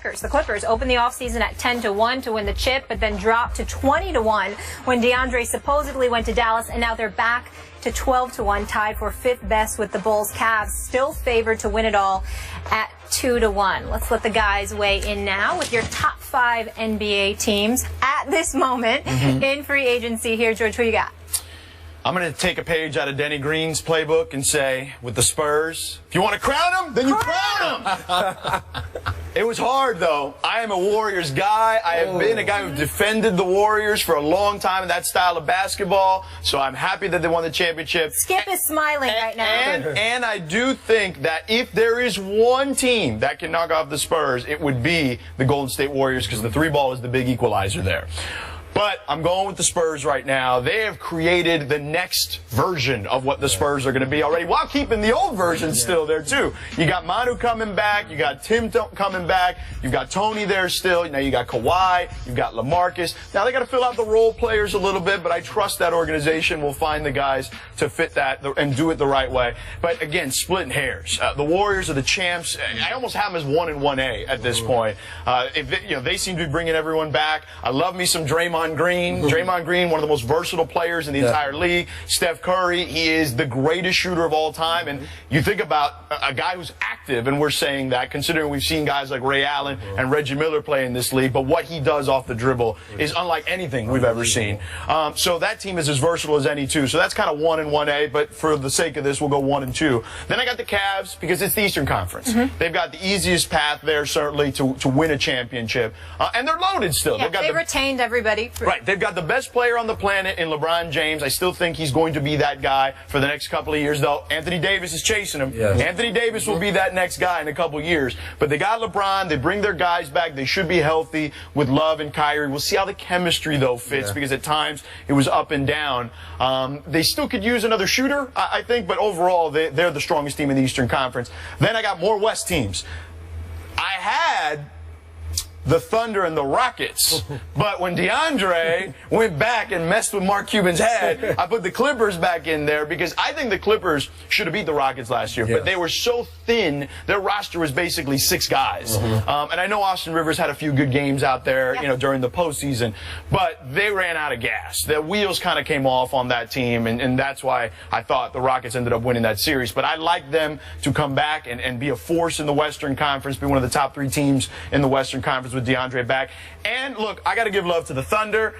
Lakers. The Clippers opened the offseason at 10-1 to win the chip, but then dropped to 20-1 when DeAndre supposedly went to Dallas, and now they're back to 12-1, tied for 5th best with the Bulls. Cavs still favored to win it all at 2-1. Let's let the guys weigh in now with your top 5 NBA teams at this moment in free agency. Here, George, who you got? I'm going to take a page out of Denny Green's playbook and say, with the Spurs, if you want to crown them, then you crown them. It was hard, though. I am a Warriors guy. I have been a guy who defended the Warriors for a long time in that style of basketball, so I'm happy that they won the championship. Skip is smiling right now. And I do think that if there is one team that can knock off the Spurs, it would be the Golden State Warriors, because the 3-ball is the big equalizer there. But I'm going with the Spurs right now. They have created the next version of what the Spurs are going to be already, while keeping the old version still there, too. You got Manu coming back. You got Tim coming back. You've got Tony there still. Now you got Kawhi. You've got LaMarcus. Now they got to fill out the role players a little bit, but I trust that organization will find the guys to fit that and do it the right way. But, again, splitting hairs. The Warriors are the champs. I almost have them as 1 and 1A at this point. They seem to be bringing everyone back. I love me some Draymond Green. Draymond Green, one of the most versatile players in the entire league. Steph Curry, he is the greatest shooter of all time. And you think about a guy who's active, and we're saying that considering we've seen guys like Ray Allen and Reggie Miller play in this league, but what he does off the dribble is unlike anything we've ever seen. So that team is as versatile as any, too. So that's kind of 1 and 1A, but for the sake of this, we'll go 1 and 2. Then I got the Cavs, because it's the Eastern Conference. They've got the easiest path there, certainly, to win a championship. And they're loaded still. Yeah, they retained everybody. Right. They've got the best player on the planet in LeBron James. I still think he's going to be that guy for the next couple of years, though. Anthony Davis is chasing him. Anthony Davis will be that next guy in a couple of years. But they got LeBron. They bring their guys back. They should be healthy with Love and Kyrie. We'll see how the chemistry, though, fits, because at times it was up and down. They still could use another shooter, I think, but overall they're the strongest team in the Eastern Conference. Then I got more West teams. I had the Thunder and the Rockets. But when DeAndre went back and messed with Mark Cuban's head, I put the Clippers back in there, because I think the Clippers should have beat the Rockets last year. But they were so thin, their roster was basically 6 guys. And I know Austin Rivers had a few good games out there, during the postseason, but they ran out of gas. The wheels kind of came off on that team, and that's why I thought the Rockets ended up winning that series. But I like them to come back and be a force in the Western Conference, be one of the top 3 teams in the Western Conference with DeAndre back. And look, I got to give love to the Thunder.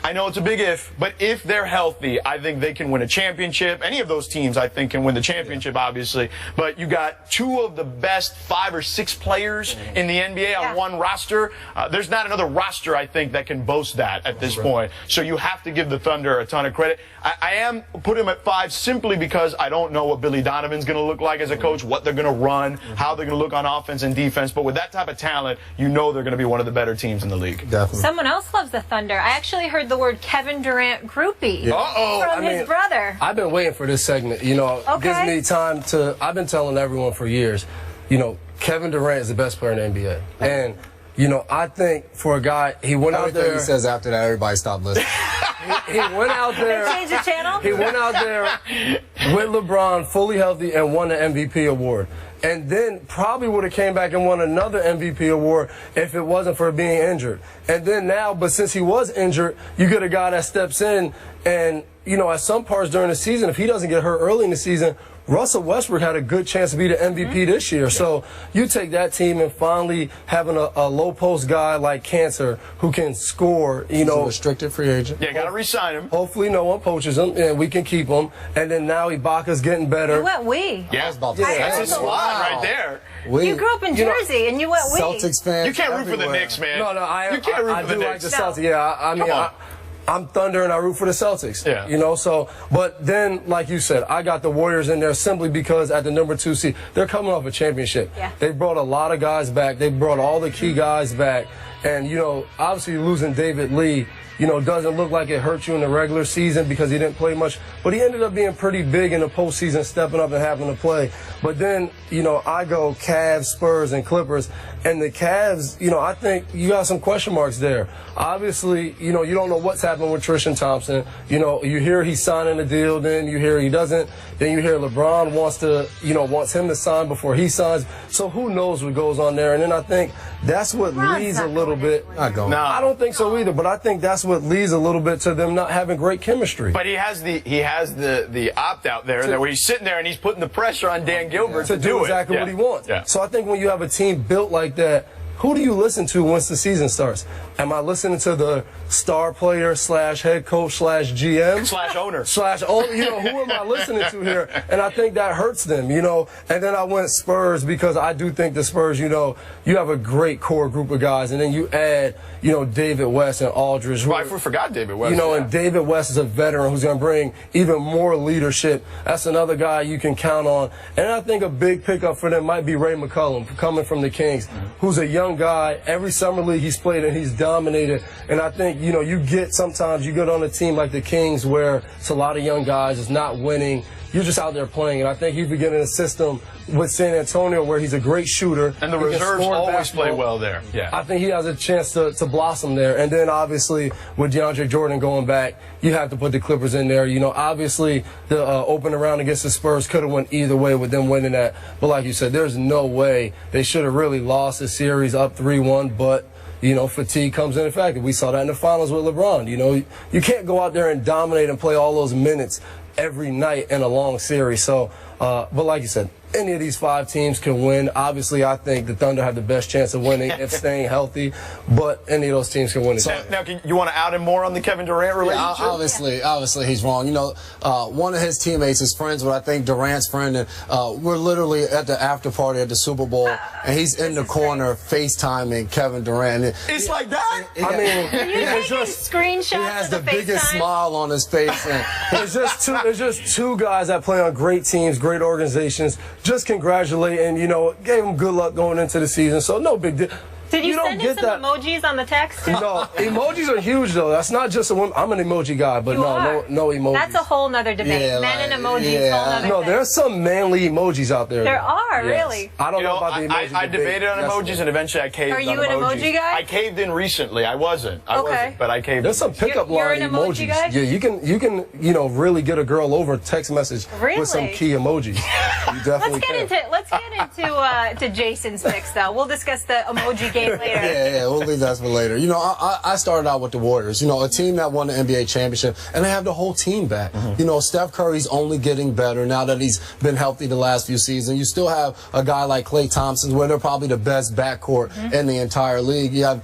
I know it's a big if, but if they're healthy, I think they can win a championship. Any of those teams, I think, can win the championship, obviously. But you got 2 of the best 5 or 6 players in the NBA on one roster. There's not another roster, I think, that can boast that at this point. So you have to give the Thunder a ton of credit. I am putting them at 5 simply because I don't know what Billy Donovan's going to look like as a coach, what they're going to run, how they're going to look on offense and defense. But with that type of talent, you know they're going to be one of the better teams in the league. Definitely. Someone else loves the Thunder. I actually heard the word Kevin Durant groupie from his brother. I've been waiting for this segment. It gives me time to. I've been telling everyone for years, Kevin Durant is the best player in the NBA. And, I think for a guy, he went out there. He says after that, everybody stopped listening. He went out there. They changed the channel? He went out there with LeBron fully healthy and won the MVP award. And then probably would have came back and won another MVP award if it wasn't for being injured. And then now, but since he was injured, you get a guy that steps in and, at some parts during the season, if he doesn't get hurt early in the season, Russell Westbrook had a good chance to be the MVP this year. So you take that team and finally having a low post guy like Cancer who can score, He's a restricted free agent. Yeah, got to re-sign him. Hopefully no one poaches him and we can keep him. And then now Ibaka's getting better. You went we. Yeah, I was about to say. That's a slide right there. You grew up in Jersey and you went we. Celtics fans. You can't root for the Knicks, man. No, you can't root I for the do Knicks. like the Celtics. Yeah, I mean, I'm Thunder and I root for the Celtics. Yeah. But then, like you said, I got the Warriors in there simply because at the number 2 seed, they're coming off a championship. Yeah. They brought a lot of guys back. They brought all the key guys back. And, obviously losing David Lee, doesn't look like it hurt you in the regular season because he didn't play much. But he ended up being pretty big in the postseason, stepping up and having to play. But then, I go Cavs, Spurs, and Clippers. And the Cavs, I think you got some question marks there. Obviously, you don't know what's happening happened with Tristan Thompson. You know, you hear he's signing a deal, then you hear he doesn't. Then you hear LeBron wants him to sign before he signs. So who knows what goes on there? And then I think that's what leads a little bit. No, I don't think so either. But I think that's what leads a little bit to them not having great chemistry. But he has the opt out there that where he's sitting there and he's putting the pressure on Dan Gilbert to do exactly what he wants. Yeah. So I think when you have a team built like that, who do you listen to once the season starts? Am I listening to the star player / head coach / GM / owner You know, who am I listening to here? And I think that hurts them, you know. And then I went Spurs because I do think the Spurs, you know, you have a great core group of guys, and then you add, you know, David West and Aldridge. I forgot David West. You know, and David West is a veteran who's going to bring even more leadership. That's another guy you can count on. And I think a big pickup for them might be Ray McCollum coming from the Kings, who's a young guy. Every summer league he's played and he's dominated. And I think, you know, sometimes you get on a team like the Kings where it's a lot of young guys, it's not winning. You're just out there playing. And I think he's beginning a system with San Antonio where he's a great shooter. And the reserves always play well there. Yeah. I think he has a chance to blossom there. And then obviously with DeAndre Jordan going back, you have to put the Clippers in there. You know, obviously the open round against the Spurs could have went either way with them winning that. But like you said, there's no way they should have really lost the series up 3-1. But you know, fatigue comes into effect. We saw that in the finals with LeBron. You know, you can't go out there and dominate and play all those minutes every night in a long series. So, but like you said, any of these 5 teams can win. Obviously, I think the Thunder have the best chance of winning if staying healthy, but any of those teams can win it. Now, you want to out him more on the Kevin Durant relationship? Yeah, obviously he's wrong. You know, one of his teammates is friends with, I think, Durant's friend, and we're literally at the after party at the Super Bowl, and he's in the corner FaceTiming Kevin Durant. It's like that? I mean, it's just screenshots. He has of the biggest smile on his face. And there's just two guys that play on great teams, great organizations. Just congratulate and, you know, gave them good luck going into the season. So no big deal. Did you send him some emojis on the text? No, emojis are huge though. That's not just a woman. I'm an emoji guy, but no emojis. That's a whole nother debate. Yeah, Men and emojis, whole nother No, thing. there's some manly emojis out there. There are, Yes. really. I don't know about the emojis. I debated on emojis and eventually I caved. Are you on an emojis. emoji guy? I caved in recently. I wasn't, but I caved. There's some pickup You're line an emojis. emoji guy? Yeah, you can really get a girl over text message with some key emojis. You definitely Let's get into Jason's picks though. We'll discuss the emoji game later. Yeah, we'll leave that for later. You know, I started out with the Warriors, you know, a team that won the NBA championship, and they have the whole team back. You know, Steph Curry's only getting better now that he's been healthy the last few seasons. You still have a guy like Klay Thompson, where they're probably the best backcourt in the entire league. You have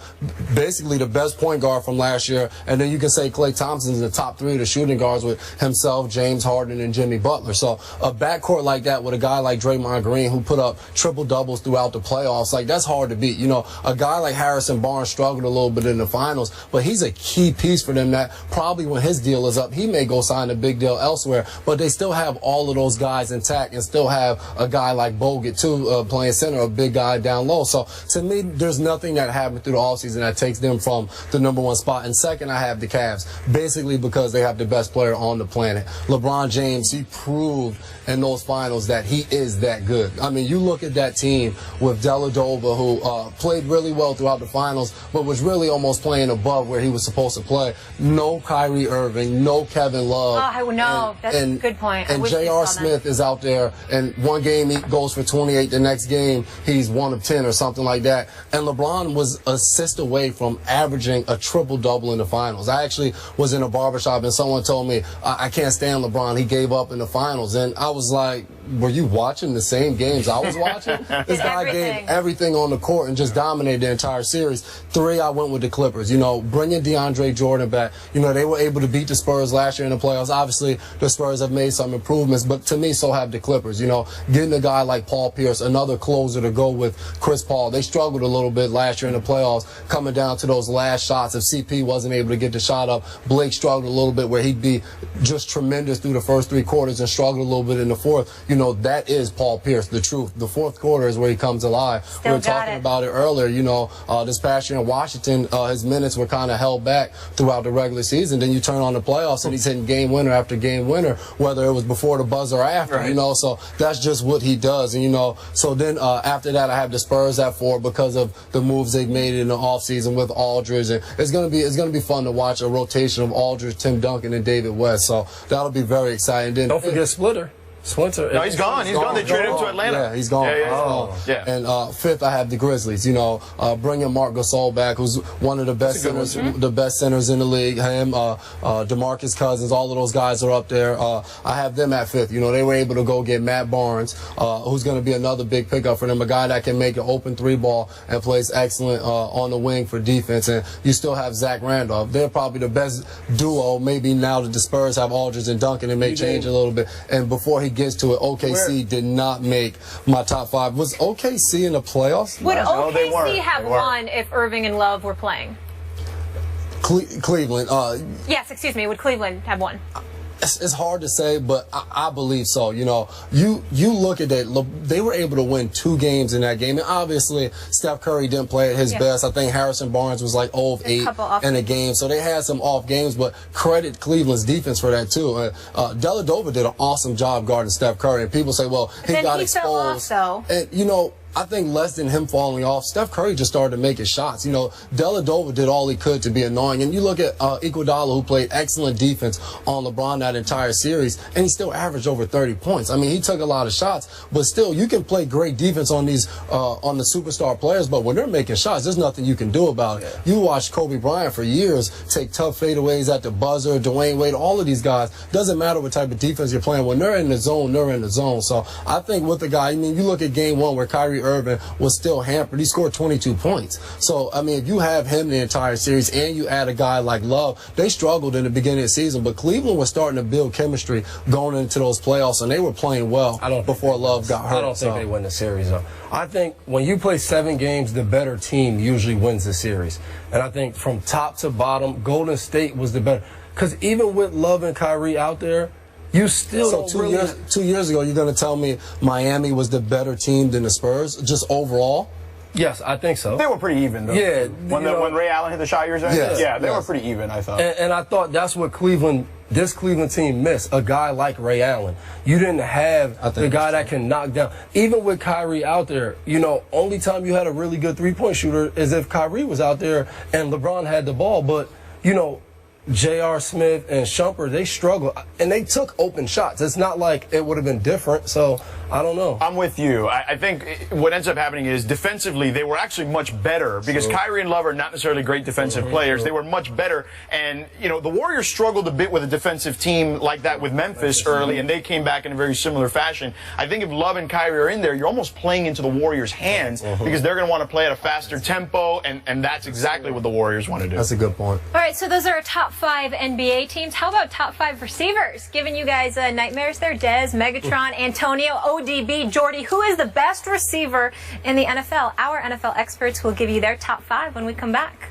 basically the best point guard from last year, and then you can say Klay Thompson's in the top 3 of the shooting guards with himself, James Harden, and Jimmy Butler. So a backcourt like that with a guy like Draymond Green who put up triple-doubles throughout the playoffs, like that's hard to beat. You know, a guy like Harrison Barnes struggled a little bit in the finals, but he's a key piece for them that probably when his deal is up, he may go sign a big deal elsewhere, but they still have all of those guys intact and still have a guy like Bogut too playing center, a big guy down low. So to me, there's nothing that happened through the offseason that takes them from the #1 spot. And second, I have the Cavs, basically because they have the best player on the planet. LeBron James, he proved in those finals that he is that good. I mean, you look at that team with Dellavedova, who played really well throughout the finals, but was really almost playing above where he was supposed to play. No Kyrie Irving, no Kevin Love. Oh, no, that's a good point. And J.R. Smith is out there, and one game he goes for 28, the next game he's 1 of 10 or something like that. And LeBron was assist away from averaging a triple-double in the finals. I actually was in a barbershop and someone told me, I can't stand LeBron. He gave up in the finals. And I was like, were you watching the same games I was watching? This guy gave everything on the court and just dominated the entire series. 3, I went with the Clippers. You know, bringing DeAndre Jordan back. You know, they were able to beat the Spurs last year in the playoffs. Obviously, the Spurs have made some improvements, but to me, so have the Clippers. You know, getting a guy like Paul Pierce, another closer to go with Chris Paul. They struggled a little bit last year in the playoffs, coming down to those last shots. If CP wasn't able to get the shot up, Blake struggled a little bit where he'd be just tremendous through the first 3 quarters and struggled a little bit in the fourth. You know, that is Paul Pierce, the truth. The fourth quarter is where he comes alive. We were talking about it earlier. You know, this past year in Washington, his minutes were kind of held back throughout the regular season. Then you turn on the playoffs and he's hitting game winner after game winner, whether it was before the buzzer or after, you know. So that's just what he does. And, you know, so then after that, I have the Spurs at 4 because of the moves they've made in the offseason with Aldridge. And it's gonna be fun to watch a rotation of Aldridge, Tim Duncan, and David West. So that'll be very exciting. Then don't forget Splitter. Splinter. No, he's gone. He's gone. They traded him to Atlanta. Yeah, he's gone. Yeah. And 5th, I have the Grizzlies. You know, bringing Marc Gasol back, who's one of the best centers, the best centers in the league. Him, DeMarcus Cousins, all of those guys are up there. I have them at 5th. You know, they were able to go get Matt Barnes, who's going to be another big pickup for them, a guy that can make an open 3-ball and plays excellent on the wing for defense. And you still have Zach Randolph. They're probably the best duo. Maybe now that the Spurs have Aldridge and Duncan, it may change a little bit. And before he gets to it, OKC did not make my top 5. Was OKC in the playoffs? Would OKC have won if Irving and Love were playing? Cleveland. Yes, excuse me. Would Cleveland have won? It's hard to say, but I believe so. You know, you look at that. They were able to win 2 games in that game, and obviously Steph Curry didn't play at his best. I think Harrison Barnes was like 0 of 8 in a game, so they had some off games. But credit Cleveland's defense for that too. Dellavedova did an awesome job guarding Steph Curry, and people say, well, he got exposed. Fell off, though. And you know, I think less than him falling off, Steph Curry just started to make his shots. You know, Dellavedova did all he could to be annoying. And you look at Iguodala, who played excellent defense on LeBron that entire series, and he still averaged over 30 points. I mean, he took a lot of shots, but still, you can play great defense on these on the superstar players, but when they're making shots, there's nothing you can do about it. You watch Kobe Bryant for years take tough fadeaways at the buzzer, Dwayne Wade, all of these guys. Doesn't matter what type of defense you're playing. When they're in the zone, they're in the zone. So I think with the guy, I mean, you look at game 1 where Kyrie Irving was still hampered. He scored 22 points. So, I mean, if you have him the entire series and you add a guy like Love, they struggled in the beginning of the season, but Cleveland was starting to build chemistry going into those playoffs, and they were playing well before Love got hurt. I don't think they win the series, though. I think when you play 7 games, the better team usually wins the series. And I think from top to bottom, Golden State was the better. Because even with Love and Kyrie out there, you still don't really... 2 years ago, you're going to tell me Miami was the better team than the Spurs, just overall? Yes, I think so. They were pretty even, though. Yeah. When Ray Allen hit the shot, you were saying? Yeah, they were pretty even, I thought. And I thought that's what this Cleveland team missed, a guy like Ray Allen. You didn't have the guy that can knock down. Even with Kyrie out there, you know, only time you had a really good three-point shooter is if Kyrie was out there and LeBron had the ball. But, you know, J.R. Smith and Shumpert, they struggled, and they took open shots. It's not like it would have been different, so I don't know. I'm with you. I think what ends up happening is defensively they were actually much better because Kyrie and Love are not necessarily great defensive players. They were much better, and you know the Warriors struggled a bit with a defensive team like that with Memphis early, and they came back in a very similar fashion. I think if Love and Kyrie are in there, you're almost playing into the Warriors' hands because they're going to want to play at a faster tempo, and that's exactly what the Warriors want to do. That's a good point. All right, so those are our top 5 NBA teams. How about top 5 receivers? Giving you guys nightmares there. Dez, Megatron, Antonio, ODB, Jordy. Who is the best receiver in the NFL? Our NFL experts will give you their top 5 when we come back.